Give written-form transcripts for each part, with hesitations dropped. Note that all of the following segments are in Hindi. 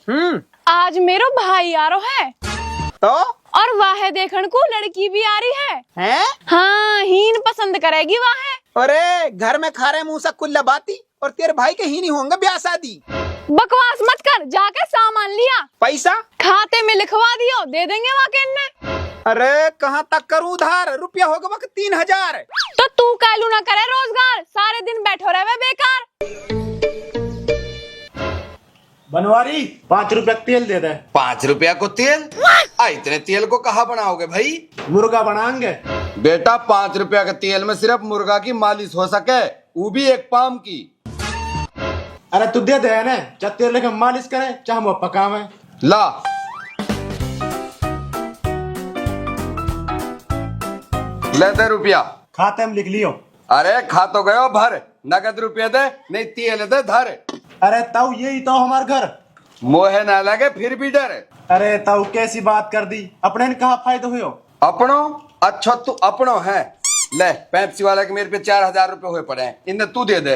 आज मेरो भाई आ रहा है तो और वाह देखने को लड़की भी आ रही है। हैं? हाँ हीन पसंद करेगी वाह। अरे घर में खा रहे मुंह से कुल्ला बाती और तेरे भाई के ही नहीं होंगे ब्याह शादी। बकवास मत कर, जाके सामान लिया, पैसा खाते में लिखवा दियो, दे देंगे वहाँ के ने। अरे कहाँ तक करूँ उधार, रुपया होगा वक्त 3000। तो तू कालू ना करे रोजगार, सारे दिन बैठो रहे बेकार। बनवारी 5 रुपया तेल दे दे। 5 रुपया को तेल? इतने तेल को कहाँ बनाओगे भाई? मुर्गा बनाएंगे। बेटा 5 रुपया के तेल में सिर्फ मुर्गा की मालिश हो सके, वो भी एक पाम की। अरे तू दे दे ना, चाहे तेल लेके मालिश करे चाहे वो पकावे। ला ले दे रुपया। खाते में लिख लियो। अरे खा तो गयो भर, नगद रुपया दे, नहीं तेल दे धर। अरे ताऊ यही तो हमार घर। मोहे ना लगे फिर भी डर। अरे ताऊ कैसी बात कर दी, अपने ने कहा फायदा हुयो। अपनो अच्छा तू अपनो है। ले पेप्सी वाला के मेरे पे 4000 रुपए हुए पड़े हैं, इन्हें तू दे दे।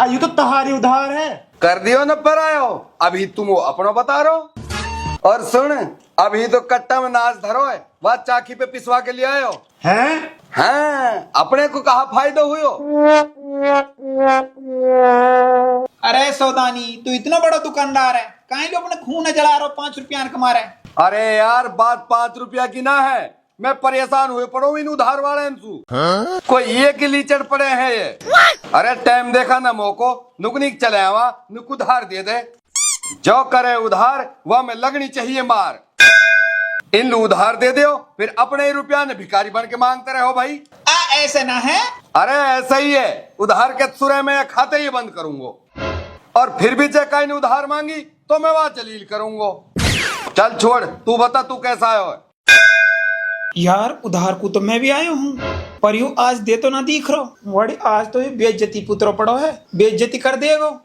ये तो तहारी उधार है। कर दियो न पर आयो, अभी तुम वो अपनो बता रहो। और सुन, अभी तो कट्टा में नाच धरो है, वह चाकी पे पिसवा के लिए आयो हैं? हाँ, अपने को कहा फायदा हुयो। अरे सौदानी तू इतना बड़ा दुकानदार है, कहीं लो अपने खून जला रहा 5 रुपया कमा रहे। अरे यार बात 5 रुपया की ना है, मैं परेशान हुए पड़ो इन उधार वाले कोई एक लीचड़ पड़े हैं ये। अरे टाइम देखा ना मोको, नुकनिक चले आवा, नुक उधार दे दे। जो करे उधार वह में लगनी चाहिए मार। इन उधार दे दो, फिर अपने ही रुपया ने भिखारी बन के मांगते रहो भाई। ऐसे ना है। अरे ऐसा ही है, उधार के सुरे में खाते ही बंद करूंगा, और फिर भी चेका इन उधार मांगी तो मैं वहां जलील करूंगा। चल छोड़, तू बता तू कैसा आयो है? यार उधार को तो मैं भी आया हूँ, पर यू आज दे तो ना दिख रहा बड़ी, आज तो ये बेइज्जती पुत्रो पड़ो है, बेइज्जती कर देगो।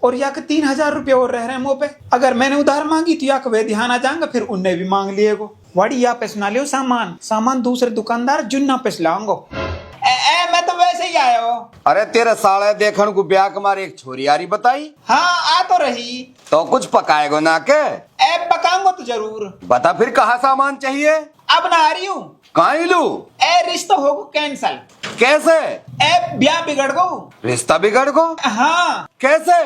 और या के 3000 रुपये और रह रहे हैं मुँह पे। अगर मैंने उधार मांगी तो या के वे ध्यान आ जाएंगे, फिर उनने भी मांग लिएगो। वाड़ी या पैसे ना लियो, सामान दूसरे दुकानदार जुन्ना पैसे लाऊंगो। मैं तो वैसे ही आया हूँ। अरे तेरे साले देखन को ब्याह कमार एक छोरी यारी बताई। हाँ आ तो रही। तो कुछ पकाएगो ना के? पकाऊंगा तो जरूर। बता फिर कहाँ सामान चाहिए? अब ना आ रही हूँ। कहाँ लू? रिश्ता होगो कैंसल। कैसे? ब्याह बिगड़ गो। रिश्ता बिगड़ गो? हाँ। कैसे?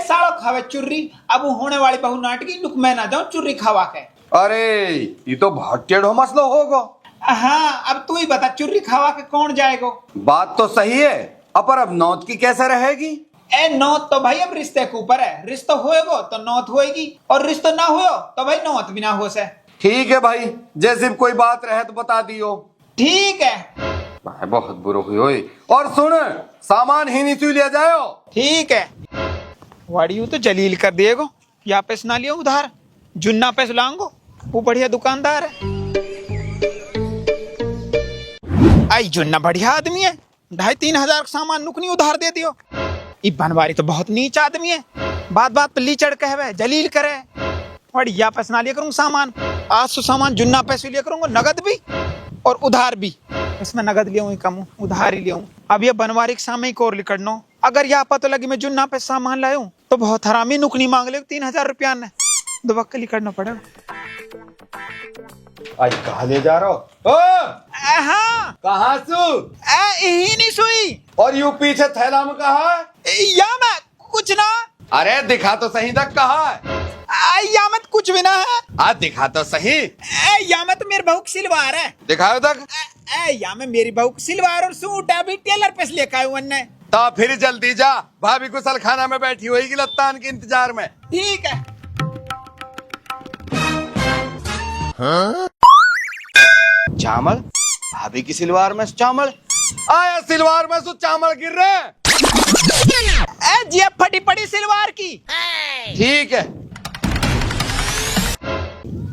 सालो खावे चुर्री, अब होने वाली बहु नाटकी नुक मैं ना जाऊँ चुर्री खावा के। अरे ये तो बहुत टेढ़ो मसलो होगा। हाँ अब तू ही बता, चुर्री खावा के कौन जाएगो? बात तो सही है, पर अब नौत की कैसे रहेगी? नौत तो भाई अब रिश्ते के ऊपर है, रिश्ता होएगो तो नौत होएगी, और रिश्ता ना हो तो भाई नौत भी ना हो से। ठीक है भाई, जैसे कोई बात रहे तो बता दियो। ठीक है भाई बहुत बुरा हुई। और सुन, सामान ही नहीं ले जाओ। ठीक है। वाड़ियों तो जलील कर दिएगो, या पैसे ना लियो उधार, जुन्ना पैसे लाऊंगो, वो बढ़िया दुकानदार है। आई जुन्ना बढ़िया आदमी है, 2500-3000 सामान नुकनी उधार दे दियो। ई बनवारी तो बहुत नीच आदमी है, बात बात पे लीचड़ कहवे, जलील करे। बढ़िया पैसे ना लिया करूंगा सामान, आज तो सामान जुन्ना पैसे लिया करूंगा, नगद भी और उधार भी। इसमें नगद लिया कम, उधार ही लिया। अब ये बनवारी के सामने को और लिखड़नो, अगर यहाँ पता लगी मैं जुन्ना पे सामान लाया हूँ तो बहुत हरामी नुकनी मांग ले 3000 रुपया ने, दुबक्के लिखड़ना पड़ेगा। आज कहाँ ले जा रहा हो? हाँ कहाँ सु? यही नहीं सुई। और यू पीछे थैला में कहा है? या मैं कुछ ना। अरे दिखा तो सही तक कहा है? या मत कुछ भी ना है। आज दिखा तो सही। या मत मेरे बहू की सिलवार है। दिखाओ तक। या मैं मेरी बहू की सिलवार और सूट अभी टेलर पे से लेकर आया हूँ। तो फिर जल्दी जा, भाभी गुसल खाना में बैठी हुई लत्तान के इंतजार में। ठीक है। हाँ? चावल? भाभी की सिलवार में चावल आया, सिलवार में सु चावल गिर रहे। जी फटी पड़ी सिलवार की। ठीक है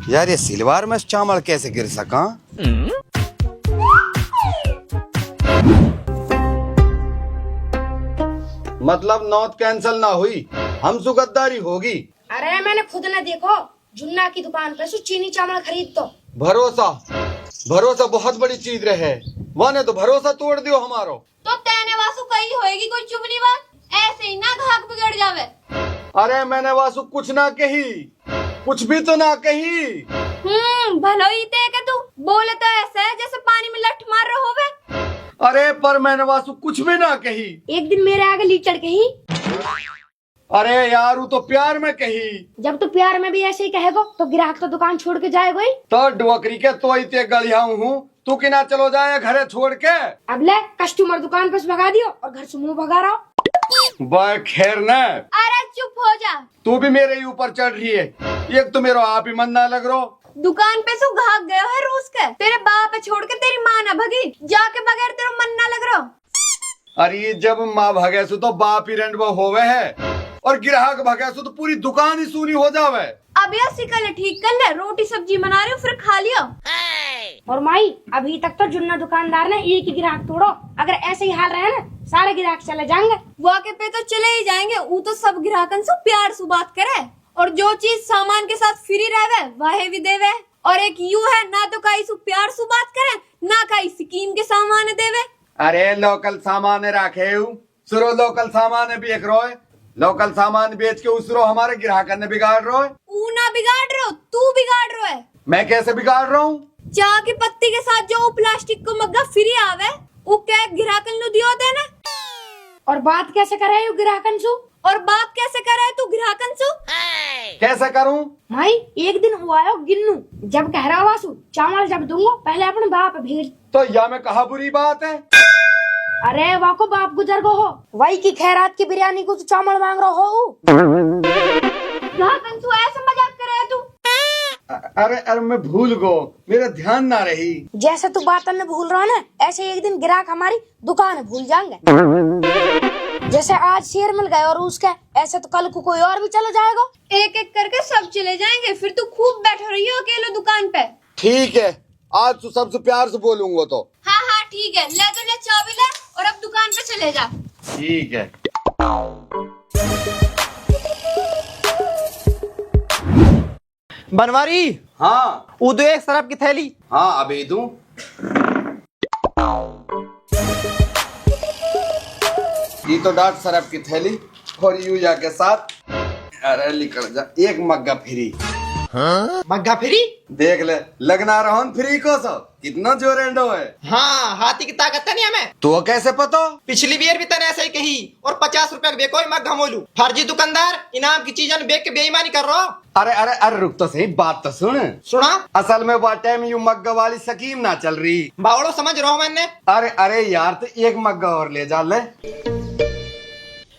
यार, ये सिलवार में चावल कैसे गिर सका? मतलब नौत कैंसल ना हुई, हमसे गद्दारी होगी। अरे मैंने खुद न देखो, जुन्ना की दुकान पे से चीनी चावल खरीद तो। भरोसा बहुत बड़ी चीज रहे, वाने तो भरोसा तोड़ दियो हमारो। तो तेने वासु कही होएगी कोई चुभनी बात, ऐसे ही ना घाक बिगड़ जावे। अरे मैंने वासु कुछ ना कही, कुछ भी तो ना कही। भलो ही ते के तू बोले तो ऐसा है जैसे पानी में लठ मार रहे होवे। अरे पर मैंने वासु कुछ भी ना कही। एक दिन मेरे आगे लीचड़ कही। अरे यार वो तो प्यार में कही। जब तू प्यार में भी ऐसे ही कहेगो तो ग्राहक तो दुकान छोड़ के जाएगा ही। तो डुअकरी के तो इतने गलिया हूँ, तू कि ना चलो जाए घरे छोड़ के। अब ले कस्टमर दुकान पे से भगा दियो और घर से मुंह भगा रहा हो। बे खैर न, अरे चुप हो जा। तू भी मेरे ही ऊपर चढ़ रही है। एक तो मेरा आप ही मन ना लग रहा। दुकान पे सु भाग गयो है रूस के, तेरे बाप पे छोड़ के तेरी माँ ना भगी, जाके बगैर तेरा मन ना लग रहा। अरे जब माँ भगे सु तो बाप ही रेंडवा होवे है और ग्राहक भगे सु तो पूरी दुकान ही सूनी हो जावे। अब ये सिकल ठीक कर ले, रोटी सब्जी बना रही हूँ फिर खा लियो। और माई अभी तक तो जुन्ना दुकानदार ने एक ही ग्राहक तोड़ो। अगर ऐसे ही हाल रहे ना सारे ग्राहक चले जाएंगे। वाके पे तो चले ही जाएंगे। वो तो सब ग्राहकन से प्यार से बात करे और जो चीज सामान के साथ फ्री रहे वह भी देवे। और एक यू है ना तो कहीं सु प्यार से बात करे ना कहीं स्कीम के सामान देवे। अरे लोकल सामान रखे सुरो, लोकल सामान बेच रो है, लोकल सामान बेच के उसरो हमारे ग्राहक ने बिगाड़ रो है। ऊ ना बिगाड़ रहे हो, तू बिगाड़ रहे है। मैं कैसे बिगाड़ रहा हूँ? चाय की पत्ती के साथ जो प्लास्टिक को मग्गा फ्री आवे वो क्या ग्राहकन नु दियो देना। और बात कैसे करे यू ग्राहकन सु? और बात कैसे करे तू ग्राहकन सु? कैसे करूँ? माई एक दिन हुआ है गिन्नू जब कह रहा वासु चावल जब दूंगा पहले अपने बाप भेज। तो यह में कहा बुरी बात है? अरे वाको बाप गुजर गो हो, वही की खैरात की बिरयानी को तू चावल मांग रहा हो। ग्राहकन सु ऐसे मजाक करे तू? अरे मैं भूल गो, मेरा ध्यान ना रही। जैसे तू बात में भूल रहा ना ऐसे एक दिन ग्राहक हमारी दुकान भूल जाएंगे। जैसे आज शेर मिल गए और उसका ऐसे तो कल को कोई और भी चला जाएगा। एक एक करके सब चले जाएंगे, फिर तू खूब बैठे रही हो अकेले दुकान पे। ठीक है, आज तू सबसे प्यार से बोलूंगा तो। हाँ हाँ ठीक है, ले तो ले चाबी ले और अब दुकान पे चले जा। ठीक है। बनवारी, हाँ वो दो एक शराब की थैली। हाँ अभी दूं। ये तो डाट शराब की थैली और यूजा के साथ। अरे निकल जा, एक मग्गा फ्री। हाँ? मग्गा फ्री? देख ले लगना रहा फ्री को सो कितना जोरेंडो है। हाँ हाथी की ताकत नहीं हमें। तो कैसे पता? पिछली बार भी तने ऐसे ही कही और 50 रुपए बेको मग्गा मोलू। फर्जी दुकानदार इनाम की चीजों बेच के बेईमानी कर रहा। अरे अरे अरे रुक तो सही, बात तो सुन। सुना? असल में वो टाइम यू मग्गा वाली स्कीम ना चल रही। बावड़ो समझ रहा हूँ मैंने। अरे अरे यार तो एक मग्गा और ले जा ले।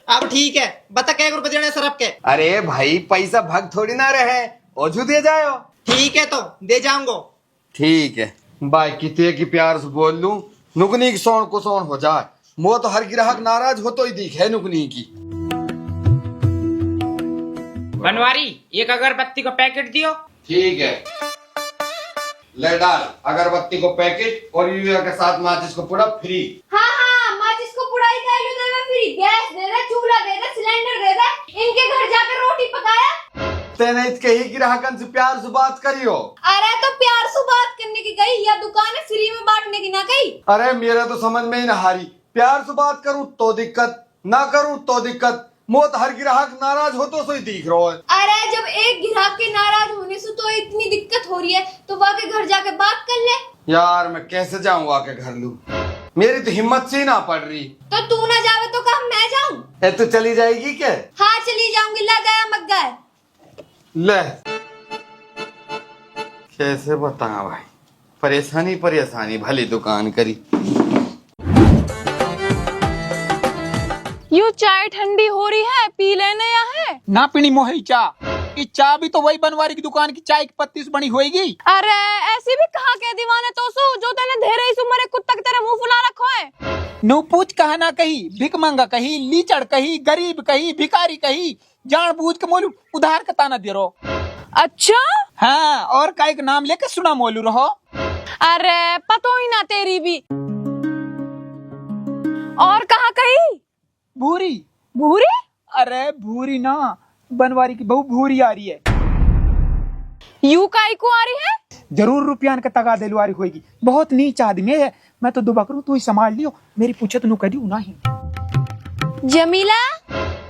अब ठीक है, बता क्या रुपए देने शराब के? अरे भाई पैसा भग थोड़ी ना रहे, ओझू दे जाओ। ठीक है तो दे जाऊंगा। ठीक है भाई, कितने की प्यार से बोल लूं, नुकनी की सोन को सोन हो जाए। मो तो हर ग्राहक नाराज हो तो ही दिखे नुकनी की। बनवारी एक अगरबत्ती का पैकेट दियो। ठीक है, ले डाल अगरबत्ती को पैकेट और यूरिया के साथ माचिस को पूरा फ्री। हाँ हाँ माचिस को पुड़ाई का दे दे फ्री, गैस दे दे, चूल्हा दे दे, सिलेंडर दे दे। इनके घर जाकर रोटी पकाया। तेने इसके ही ग्राहकन से प्यार से बात करियो। अरे तो प्यार से बात करने की गई या दुकान है फ्री में बांटने की ना गई? अरे मेरा तो समझ में ही ना हारी, प्यार से बात करूं तो दिक्कत, ना करूं तो दिक्कत। मोत हर ग्राहक नाराज हो तो सही दिख रहा है। अरे जब एक ग्राहक के नाराज होने से तो इतनी दिक्कत हो रही है तो वहाँ के घर जाके बात कर ले। यार मैं कैसे जाऊँ आके घर लू, मेरी तो हिम्मत से ना पड़ रही। तो तू ना जावे तो कहा मैं जाऊँ? ए तू चली जाएगी क्या? हाँ चली जाऊंगी, ला गया मग्गा है। ले कैसे बताया भाई, परेशानी परेशानी भली दुकान करी। यू चाय ठंडी हो रही है, पी लेने या है? ना पीनी मोही चाय, कि चाय भी तो वही बनवारी की दुकान की चाय की पत्ती से बनी होगी। अरे ऐसी भी कहा के दीवाने तो सु जो तेने धेरे ही सुमरे कुत्ता की तरह मुंह फुला रखो है। नो पूछ कहा ना कही, भिक मांगा कही, लीचड़ कही, गरीब कही, भिखारी कही, जान बूझ के मोलू उधार का ताना दे रहो। अच्छा हाँ, और का एक नाम लेके सुना मोलू रहो। अरे पतो ही ना तेरी भी। और कहा कही? भूरी। भूरी? अरे भूरी ना, बनवारी की बहू भूरी आ रही है। यू काई को आ रही है? जरूर रुपयान का तगा दिलवारी होगी, बहुत नीच आदमी है। मैं तो दुबा करूं, तू ही संभाल लियो, मेरी पूछत नु करी ना ही। जमीला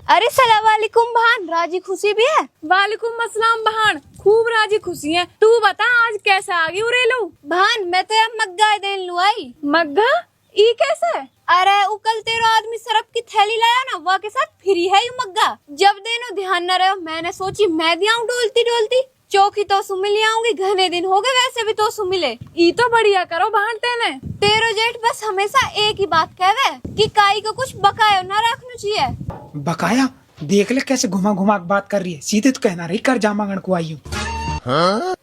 अरे सलाम वालेकुम भान, राजी खुशी भी है? वालेकुम अस्सलाम बहन, खूब राजी खुशी है। तू बता आज कैसे आ गई उरेलू? भान मैं तो अब मग्गा देन लू आई। मग्गा ई कैसे? अरे उकल तेरा आदमी सरफ की थैली लाया ना, वह के साथ फ्री है यू मग्गा। जब देनो ध्यान न रहो, मैंने सोची मैं दियाऊं डोलती डोलती। चौकी तो सु मिल आऊंगी, घने दिन हो गए वैसे भी तो सु मिले। ई तो बढ़िया करो बहन तेने। तेरो जेठ बस हमेशा एक ही बात कहवे कि काई को कुछ बकाया ना रखना चाहिए। बकाया देख ले कैसे घुमा घुमा के बात कर रही है, सीधे तो कहना रही कर जा मांगन को आई हूँ।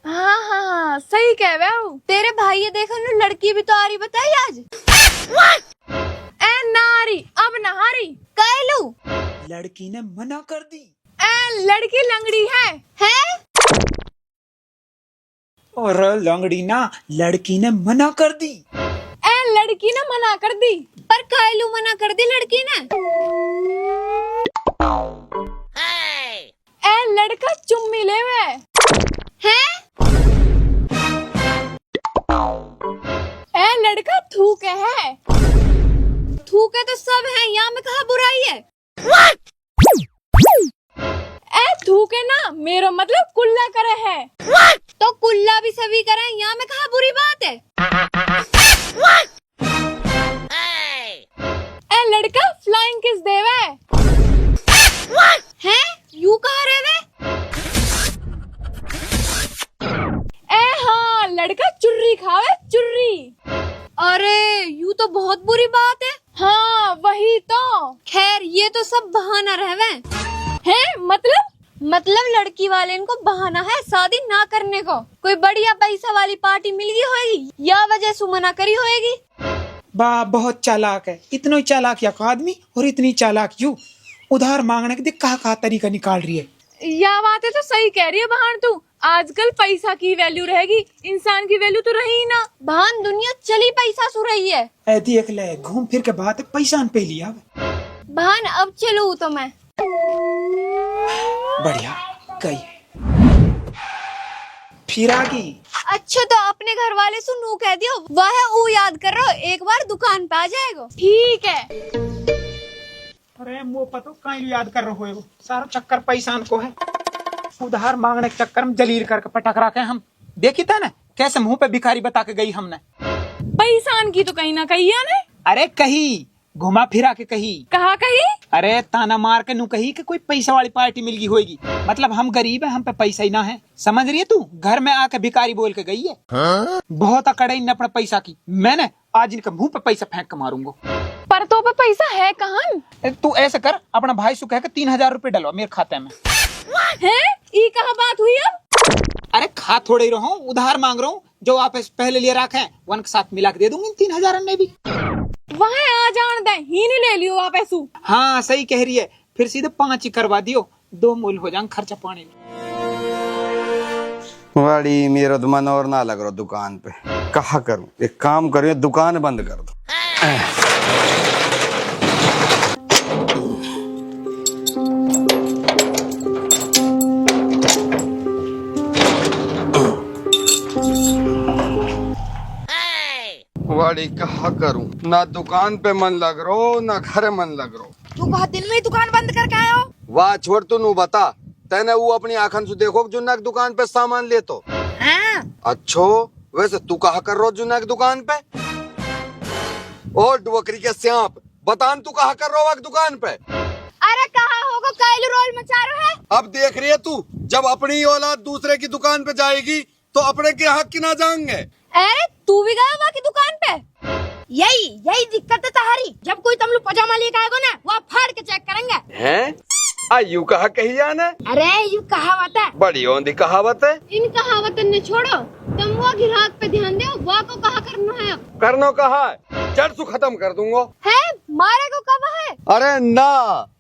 हाँ सही कह रहे हो। तेरे भाई ये देखो ना, लड़की भी तो आ रही, बताई आज। ए नारी अब नहारी कहलू लड़की ने मना कर दी। ए लड़की लंगड़ी है? और लंगड़ी ना, लड़की ने मना कर दी। ए लड़की ने मना कर दी। पर कहलू मना कर दी लड़की ने। ए लड़का चुम्मी लेवे हैं? ए लड़का थूके है। थूके तो सब है, यहाँ में कहा बुराई है? ए थूके ना मेरा मतलब कुल्ला करे है। तो कुल्ला भी सभी करें, यहाँ में कहा बुरी बात है? ए लड़का फ्लाइंग किस देवे हैं? यू कहा रहे वे? ए हाँ लड़का चुर्री खावे चुर्री। अरे यू तो बहुत बुरी बात है। हाँ वही तो। खैर ये तो सब बहाना रहवे है मतलब लड़की वाले इनको बहाना है शादी ना करने को। कोई बढ़िया पैसा वाली पार्टी मिल गई होगी, या वजह से मना करी होगी। बा बहुत चालाक है, इतना चालाक या आदमी और इतनी चालाक यू उधार मांगने के देख कहा तरीका निकाल रही है। या बातें तो सही कह रही है बहन तू। आजकल पैसा की वैल्यू रहेगी, इंसान की वैल्यू तो रही ही ना। भान दुनिया चली पैसा सु रही है। ऐ देख ले घूम फिर के बात है, पैसा पे लिया। भान अब चलू तो मैं। बढ़िया गई फिर आ गई। अच्छा तो अपने घर वाले से नू कह दियो, वह ऊ याद कर रहा, एक बार दुकान पे आ जाएगा। ठीक है। अरे वो पतो कहीं याद कर रहे हो, सारा चक्कर पैसा को है। उधार मांगने के चक्कर में जलील करके पटक रखे हम। देखी था ना कैसे मुंह पे भिखारी बता के गई हमने। पैसान की तो कहीं ना कही है ने। अरे कही घुमा फिरा के कही। कहा कही? अरे ताना मार के नू कही कि कोई पैसा वाली पार्टी मिल गई होगी। मतलब हम गरीब है, हम पे पैसा ही ना है, समझ रही है तू। घर में आके भिखारी बोल के गई है। बहुत अकड़े इन अपने पैसा की। मैंने आज इनके मुंह पे पैसा फेंक के मारूंगा। पर तो पे पैसा है कहाँ? तू ऐसे कर, अपना भाई से कह के 3000 रुपए डलवा मेरे खाते में। है ई कहा बात हुई अब? अरे खा थोड़े ही रहो, उधार मांग रहा हूँ। जो आप पहले लिए रखे हैं वन के साथ मिला के दे दूंगी 3000 में भी। वहाँ आ जान दे, ही नहीं ले लियो आप ऐसू। हाँ सही कह रही है, फिर सीधे 5 ही करवा दियो, 2 मूल हो जाएंगे खर्चा पानी में। बड़ी मेरा तो मन और ना लग रहा दुकान पे। कहा करूं, एक काम करूं दुकान बंद कर दो। बड़ी कहा करूं, ना दुकान पे मन लग रो ना घर मन लग रो। तू बहुत दिन में ही दुकान बंद करके आयो। वाह छोड़ तू नू बता, तेने वो अपनी आंखन से देखो जुन्ना की दुकान पे सामान ले तो। अच्छो वैसे तू कहा कर रो जुन्ना की दुकान पे? ओ डुवकरी के स्यांप बतान तू कहा कर रो दुकान पे? अरे कहा होगा काइल रोल मचा रहा है। अब देख रही है तू, जब अपनी औलाद दूसरे की दुकान पे जाएगी तो अपने के हक की ना जाएंगे। अरे तू भी गया वहाँ की दुकान पे? यही दिक्कत है तुम्हारी। जब कोई तुम लोग पजामा लेके आएगा ना, वो फाड़ के चेक करेंगे। हैं? यू कहा कही जाना? अरे यू कहावत है। बड़ी औंधी कहावत है। इन कहावत ने छोड़ो, तुम वो ग्राहक पे ध्यान दो, वो को कहा करना है। अब करनो कहा है, जड़ खत्म कर दूंगा। है मारे को कब है? अरे ना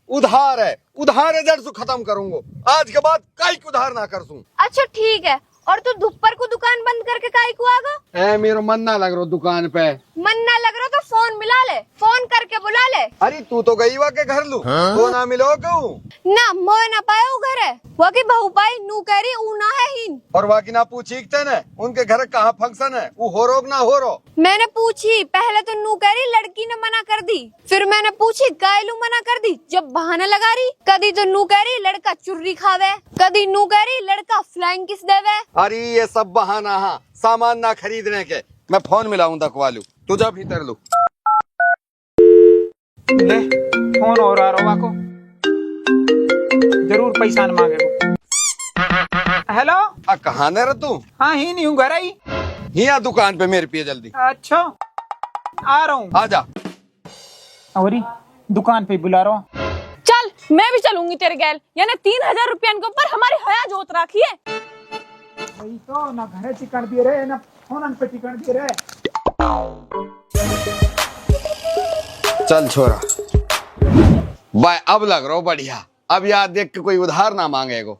उधार है, उधार है जड़ खत्म करूंगा। आज के बाद काई को उधार ना कर सूं। अच्छा ठीक है, और तू दोपहर को दुकान बंद करके काई को आगा? ए मेरा मन ना लग रहा दुकान पे। मन ना लग रहा तो फोन मिला ले, फोन करके बुला ले। अरे तू तो गई वा के घर लू, तो ना मिलो क्यों? ना मोए ना पायो घर है। वो की बहु पाई नू कह रही ऊ ना है हीन। और वाकी ना पूछीते न उनके घर कहाँ फंक्शन है, वो हो रोग ना हो रो। मैंने पूछी, पहले तो नू कह रही लड़की ने मना कर दी, फिर मैंने पूछी कायलू मना कर दी, जब बहाना लगा रही कदी तो नू कह रही लड़का चुर्री खावे, कदी नू कह रही लड़का फ्लाइंग किस देवे। अरे ये सब बहाना, हाँ सामान ना खरीदने के। मैं फोन मिलाऊं दकवालू, तू जा भीतर लू। ले फोन और आ रहा को, जरूर पैसा न मांगे को। हेलो, कहाँ न रह तू? हाँ ही नहीं हूँ, घर आई। यहाँ दुकान पे मेरे पिए जल्दी। अच्छा आ रहा हूँ। आ जा। और दुकान पे बुला रहा हूँ। चल मैं भी चलूंगी तेरे गैल, यानी 3000 रुपया के ऊपर हमारी हया जोत राखी है। वही तो, ना घर चिकन दे रहे ना फोन पे चिकन दे रहे। चल छोरा बाय, अब लग रहा बढ़िया। अब याद देख के कोई उधार ना मांगेगो।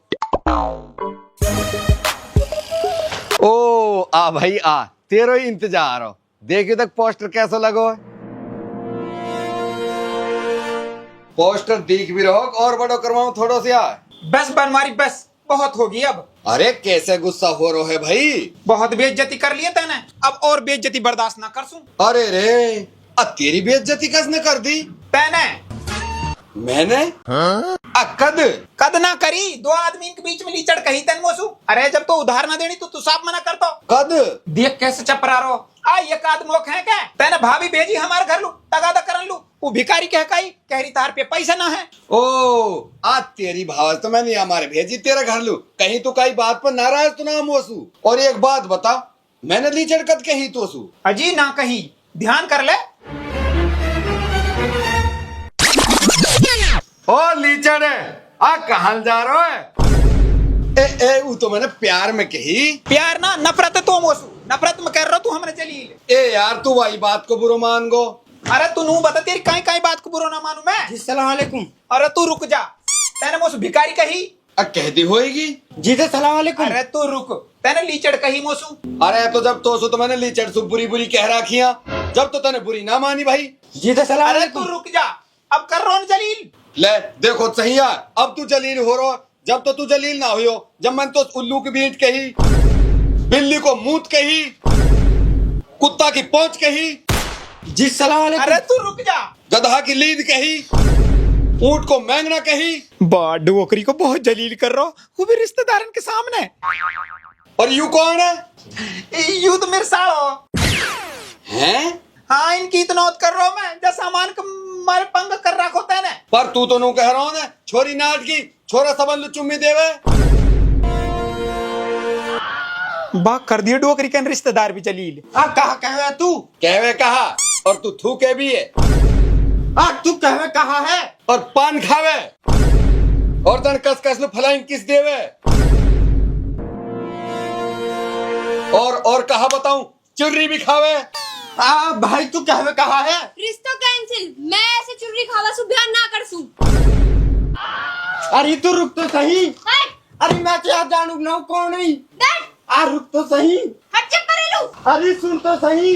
ओ आ भाई आ, तेरो ही इंतजार हो। देखियो तक पोस्टर कैसा लगो है। पोस्टर देख भी रहो और बड़ो करवाऊं थोड़ो से यार। बस बनवारी बस, बहुत होगी अब। अरे कैसे गुस्सा हो रहा है भाई? बहुत बेइज्जती कर लिए तैने, अब और बेइज्जती बर्दाश्त ना कर सूं। अरे रे, तेरी बेइज्जती किसने कर दी? तैने। मैंने? कद कद ना करी, दो आदमी के बीच में लीचड़ कही तन मोसू। अरे जब तो उधार ना देनी तो तू साफ मना करतो। कद देख कैसे चपरा रहो। आ ये काद मोख है क्या? तैने भाभी भेजी हमारे घर लू, तगादा करन लू। वो भिखारी कह रही तार पे पैसा ना है। ओ आज तेरी भावस तो मैंने हमारे भेजी तेरा घर लू, कहीं तो कई बात पर नाराज तो ना मोसू। और एक बात बता, मैंने लीचड़ कद कही तो सू? अजी ना कही, ध्यान कर ले। ओ लीचड़ कहाँ जा रहा है? ए वो तो मैंने प्यार में कही। प्यार ना नफरत तो मोसू, नफरत में कर रहा तू हमने जलील। ए यार तू वही बात को बुरो मान गो। अरे तू नू बता, तेरी कई बात को बुरो ना मानू मैं। जी सलाम वालेकुम। अरे तू रुक जा, तैने मोसू भिखारी कही। कहती होएगी। जी तो सलाम वालेकुम। अरे तू रुक, तैने लीचड़ कही मोसू। अरे तो जब तो मैंने लीचड़ सु बुरी बुरी कह रखिया, जब तो तने बुरी ना मानी भाई। जी तो सलाम अरे वालेकुम। तू रुक जा, अब कर रहा जलील। ले देखो सही यार, अब तू जलील हो रहा। जब तो तू जलील ना हुई, जब मैंने तो उल्लू की बीट कही, बिल्ली को मूत कही, कुत्ता की पोंछ कही। जी सलाम वालेकुम। अरे तू रुक जा, गधा की लीद कही, ऊंट को मैंगना कही। बाड वोकरी को बहुत जलील कर रहा, वो भी रिश्तेदारन के सामने। और यू कौन है? यू तो मेरे सालो हैं? हाँ, इनकी इतनौत कर रहा हूँ मैं, जैसा सामान का मारे पंग कर रखा होता है ना। पर तू तो नू कह रहा ना, छोरी नाट की छोरा सबन चुम्मी देवे। बात कर दिए डोकरी के रिश्तेदार भी जलील। कहा कहवे तू? कहवे कहा, और तू थू के भी है। तू कहवे कहा है? और पान खावे, और तन कस कस लो फलाइन किस देवे। और कहा बताऊं, चुर्री भी खावे। भाई तू कहवे कहा है? रिश्ता कैंसिल, मैं ऐसे चुर्री खावा सु बयान ना कर सू। अरे तू रुक तो सही। हट, अरे मैं क्या जानू ना कौन है? बैठ, रुक तो सही। हट चुप करे लो। अरे सुन तो सही।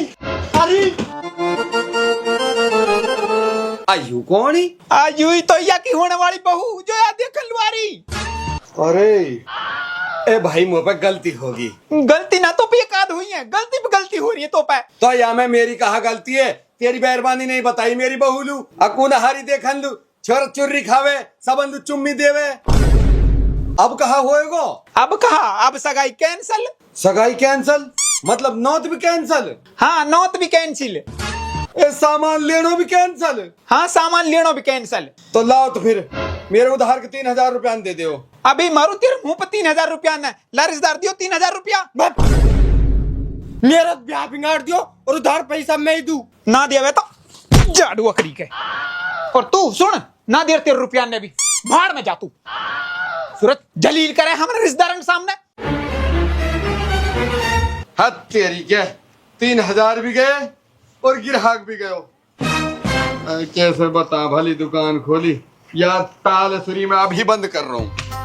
अरे आयु कौन ही? आज यू ही तो या की होने वाली बहू जो याद देखन लुआरी। अरे ए भाई मुँह पे गलती होगी। गलती ना तो पे एकाद हुई है, गलती पे गलती हो रही है तो पे। तो या मैं मेरी कहा गलती है? तेरी मेहरबानी नहीं बताई मेरी बहू लू, अकुन हारी देखन लू, छोर चुर्री खावे, सबन चुम्मी देवे। अब कहा होएगो? अब कहा, अब सगाई कैंसल। सगाई कैंसल मतलब नौत भी कैंसल? हाँ, नौत भी कैंसिल। ए सामान लेनो भी कैंसल? हाँ, सामान लेनो भी कैंसल। तो लाओ तो फिर मेरे उधार के 3000 रुपया दे दो। अभी मारू तेरे मुंह पे 3000 रुपया न, लारिसदार दियो 3000 रुपया। मेरा ब्याह बिगाड़ दियो और उधार पैसा मैं ही दूं। ना देवे तो जाड़ू अकड़ी के। और तू सुन, ना दे तेरे रुपया ने भी भाड़ में जा तू। सूरत जलील करे हमारे रिश्तेदारों के सामने। हद तेरी के 3000 भी गए और गिराहक भी गयो। कैसे बता, भली दुकान खोली या ताल सुरी में अभी बंद कर रहा हूँ।